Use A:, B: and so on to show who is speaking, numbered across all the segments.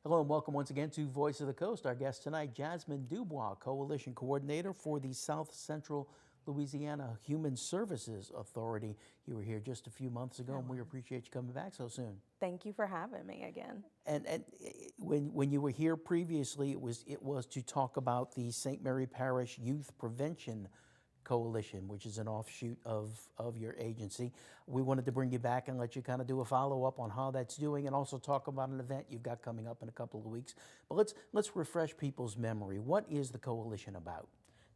A: Hello and welcome once again to Voice of the Coast. Our guest tonight, Jazmin DuBois, Coalition Coordinator for the South Central Louisiana Human Services Authority. You were here just a few months ago, and we appreciate you coming back so soon.
B: Thank you for having me again.
A: And when you were here previously, it was to talk about the St. Mary Parish Youth Prevention Coalition, which is an offshoot of your agency. We wanted to bring you back and let you kind of do a follow-up on how that's doing, and also talk about an event you've got coming up in a couple of weeks. But let's refresh people's memory. What is the coalition about?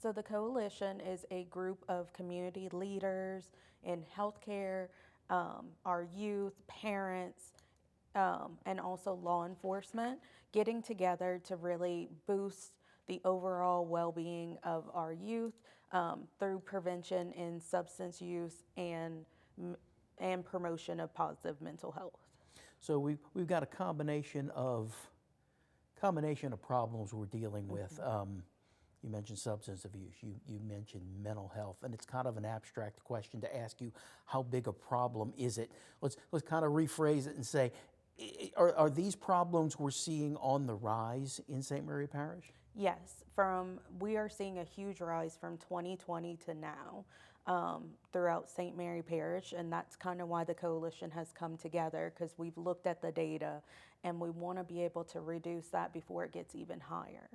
B: So the coalition is a group of community leaders in healthcare, our youth, parents, and also law enforcement getting together to really boost the overall well-being of our youth through prevention in substance use and promotion of positive mental health.
A: So we've got a combination of problems we're dealing with. You mentioned substance abuse, you mentioned mental health, and it's kind of an abstract question to ask you, how big a problem is it? Let's kind of rephrase it and say, are these problems we're seeing on the rise in St. Mary Parish?
B: Yes, we are seeing a huge rise from 2020 to now throughout St. Mary Parish, and that's kind of why the coalition has come together, because we've looked at the data and we want to be able to reduce that before it gets even higher.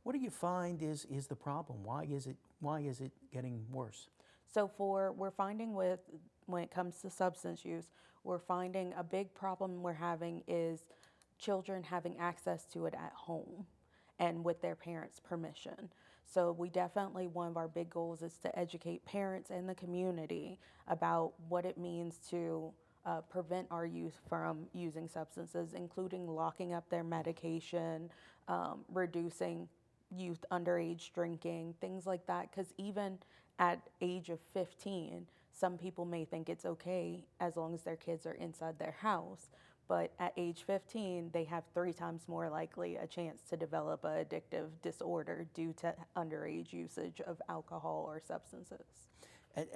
A: What do you find is the problem? Why is it getting worse?
B: So we're finding when it comes to substance use, we're finding a big problem we're having is children having access to it at home and with their parents' permission. So one of our big goals is to educate parents and the community about what it means to prevent our youth from using substances, including locking up their medication, reducing youth underage drinking, things like that, because even at age of 15, some people may think it's okay as long as their kids are inside their house. But at age 15, they have 3 times more likely a chance to develop an addictive disorder due to underage usage of alcohol or substances.
A: And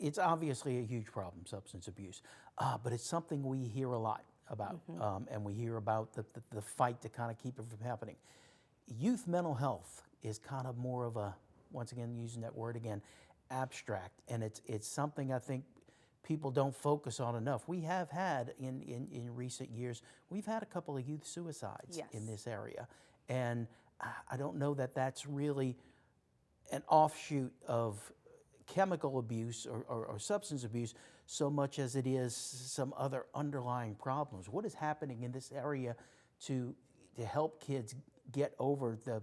A: it's obviously a huge problem, substance abuse, but it's something we hear a lot about, and we hear about the fight to kind of keep it from happening. Youth mental health is kind of more of a, once again, using that word again, abstract, and it's something I think people don't focus on enough. We have had, in recent years, we've had a couple of youth suicides in this area, and I don't know that that's really an offshoot of chemical abuse or substance abuse so much as it is some other underlying problems. What is happening in this area to help kids get over the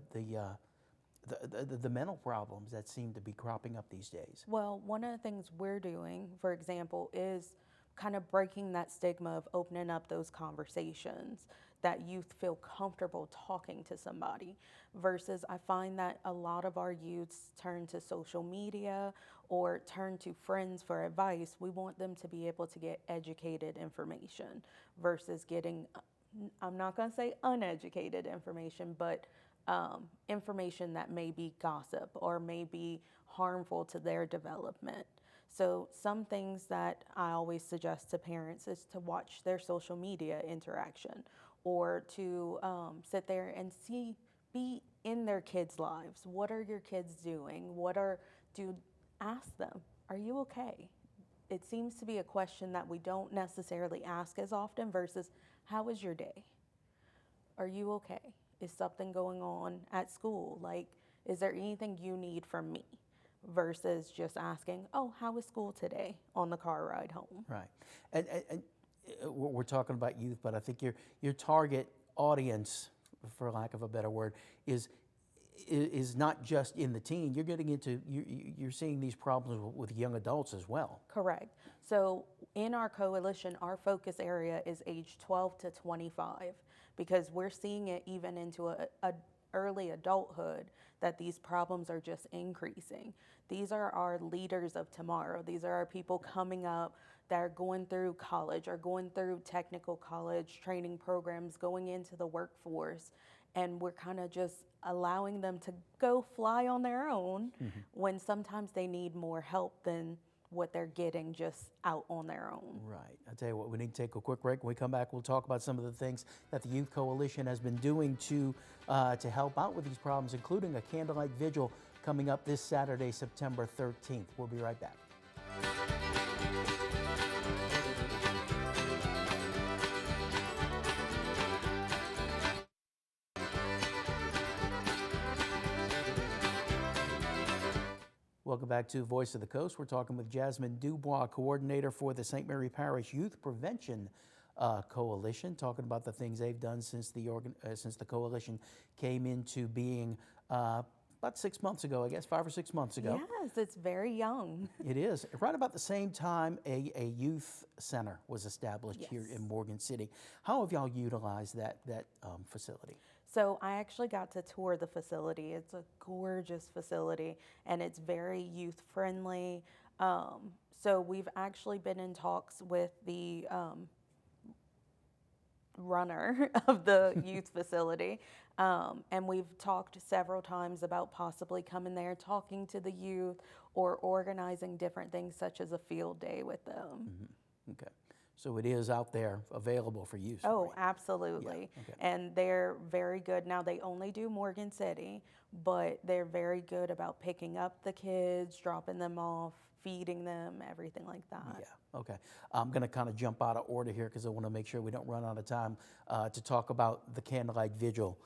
A: mental problems that seem to be cropping up these days?
B: Well, one of the things we're doing, for example, is kind of breaking that stigma of opening up those conversations that youth feel comfortable talking to somebody, versus I find that a lot of our youths turn to social media or turn to friends for advice. We want them to be able to get educated information versus getting, I'm not going to say uneducated information, but information that may be gossip or may be harmful to their development. So some things that I always suggest to parents is to watch their social media interaction, or to sit there and be in their kids' lives. What are your kids doing? Ask them, are you okay? It seems to be a question that we don't necessarily ask as often versus, how was your day? Are you okay? Is something going on at school? Like, is there anything you need from me? Versus just asking, oh, how was school today on the car ride home?
A: Right. And we're talking about youth, but I think your target audience, for lack of a better word, is not just in the teen. You're getting into, you're seeing these problems with young adults as well.
B: Correct. So in our coalition, our focus area is age 12 to 25, because we're seeing it even into a early adulthood that these problems are just increasing. These are our leaders of tomorrow. These are our people coming up that are going through college or going through technical college training programs, going into the workforce, and we're kind of just allowing them to go fly on their own when sometimes they need more help than what they're getting just out on their own.
A: Right. I'll tell you what, we need to take a quick break. When we come back, we'll talk about some of the things that the Youth Coalition has been doing to help out with these problems, including a Candlelight Vigil coming up this Saturday, September 13th. We'll be right back. Welcome back to Voice of the Coast. We're talking with Jazmin DuBois, coordinator for the St. Mary Parish Youth Prevention Coalition, talking about the things they've done since the coalition came into being about 6 months ago, I guess, 5 or 6 months ago.
B: Yes, it's very young.
A: It is. Right about the same time, a youth center was established here in Morgan City. How have y'all utilized that facility?
B: So I actually got to tour the facility. It's a gorgeous facility, and it's very youth friendly. So we've actually been in talks with the runner of the youth facility, and we've talked several times about possibly coming there, talking to the youth, or organizing different things such as a field day with them.
A: Mm-hmm. Okay. So it is out there available for use.
B: Oh,
A: right?
B: absolutely.
A: Yeah. Okay.
B: And they're very good. Now, they only do Morgan City, but they're very good about picking up the kids, dropping them off, feeding them, everything like that.
A: Yeah, okay. I'm going to kind of jump out of order here because I want to make sure we don't run out of time to talk about the Candlelight Vigil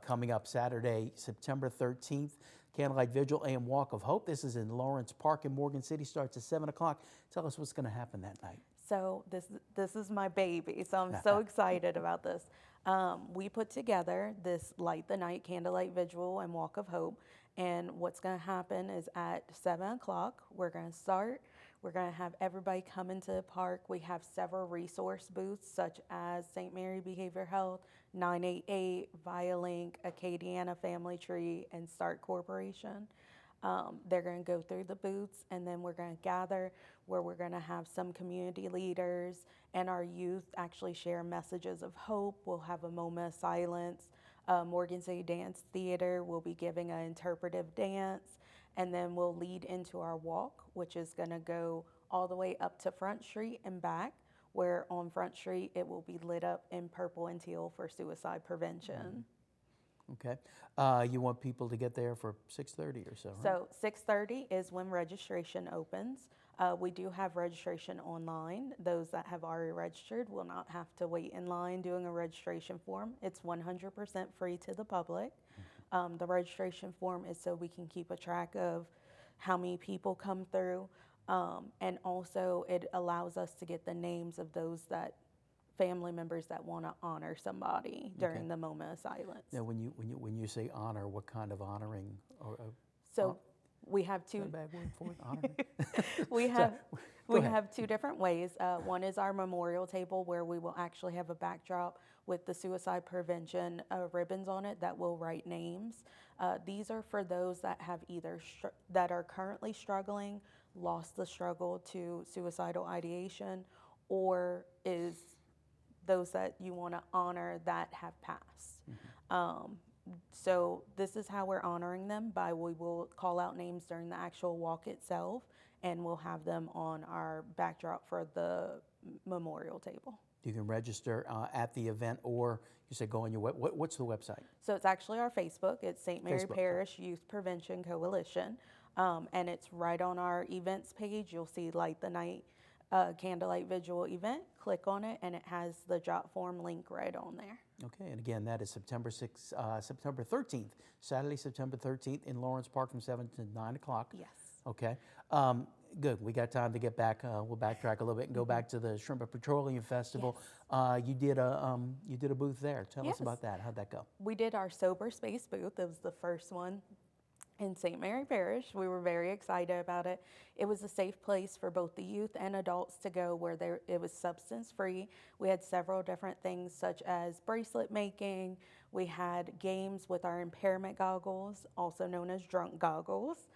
A: coming up Saturday, September 13th. Candlelight Vigil and Walk of Hope. This is in Lawrence Park in Morgan City. Starts at 7 o'clock. Tell us what's going to happen that night.
B: So this is my baby, so I'm so excited about this. We put together this Light the Night Candlelight Vigil and Walk of Hope, and what's going to happen is at 7 o'clock, we're going to start. We're going to have everybody come into the park. We have several resource booths such as St. Mary Behavioral Health, 988, Violink, Acadiana Family Tree, and Start Corporation. They're going to go through the booths, and then we're going to gather where we're going to have some community leaders and our youth actually share messages of hope. We'll have a moment of silence. Morgan City Dance Theater will be giving an interpretive dance, and then we'll lead into our walk, which is going to go all the way up to Front Street and back, where on Front Street it will be lit up in purple and teal for suicide prevention.
A: Mm-hmm. Okay. You want people to get there for 6:30 or so, right?
B: So 6:30 is when registration opens. We do have registration online. Those that have already registered will not have to wait in line doing a registration form. It's 100% free to the public. The registration form is so we can keep a track of how many people come through, and also it allows us to get the names of those family members that want to honor somebody during the moment of silence.
A: Now, when you say honor, what kind of honoring?
B: So we have two.
A: Is that a bad word for it? Honoring?
B: We have two different ways. One is our memorial table, where we will actually have a backdrop with the suicide prevention ribbons on it that will write names. These are for those that have either that are currently struggling, lost the struggle to suicidal ideation, or is those that you want to honor that have passed. Mm-hmm. So this is how we're honoring them we will call out names during the actual walk itself, and we'll have them on our backdrop for the memorial table.
A: You can register at the event, or you said go on your what's the website?
B: So it's actually our Facebook. It's St. Mary
A: Facebook.
B: Parish Youth Prevention Coalition, and it's right on our events page. You'll see Light the Night Candlelight Vigil event. Click on it, and it has the jot form link right on there.
A: Okay, and again, that is September 13th, Saturday, September 13th in Lawrence Park from 7 to 9 o'clock.
B: Yes.
A: Okay, good. We got time to get back. We'll backtrack a little bit and go back to the Shrimp and Petroleum Festival. Yes. You did a booth there. Tell us about that. How'd that go?
B: We did our Sober Space booth. It was the first one in St. Mary Parish. We were very excited about it. It was a safe place for both the youth and adults to go, where it was substance free. We had several different things such as bracelet making. We had games with our impairment goggles, also known as drunk goggles.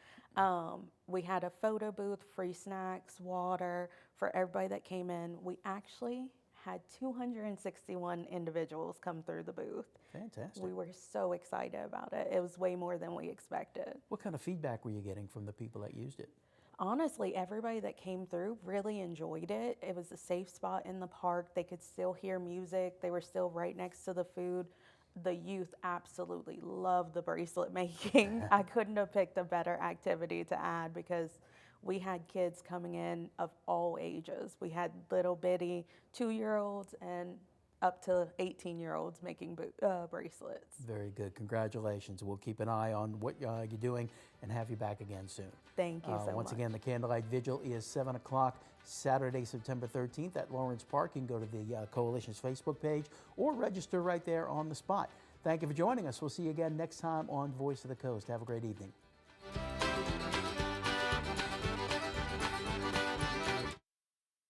B: We had a photo booth, free snacks, water for everybody that came in. We actually had 261 individuals come through the booth.
A: Fantastic.
B: We were so excited about it. It was way more than we expected.
A: What kind of feedback were you getting from the people that used it?
B: Honestly, everybody that came through really enjoyed it. It was a safe spot in the park. They could still hear music. They were still right next to the food. The youth absolutely loved the bracelet making. I couldn't have picked a better activity to add because we had kids coming in of all ages. We had little bitty 2-year-olds and up to 18-year-olds making bracelets.
A: Very good. Congratulations. We'll keep an eye on what you're doing and have you back again soon.
B: Thank you so much.
A: Once again, the Candlelight Vigil is 7 o'clock Saturday, September 13th at Lawrence Park. You can go to the Coalition's Facebook page or register right there on the spot. Thank you for joining us. We'll see you again next time on Voice of the Coast. Have a great evening.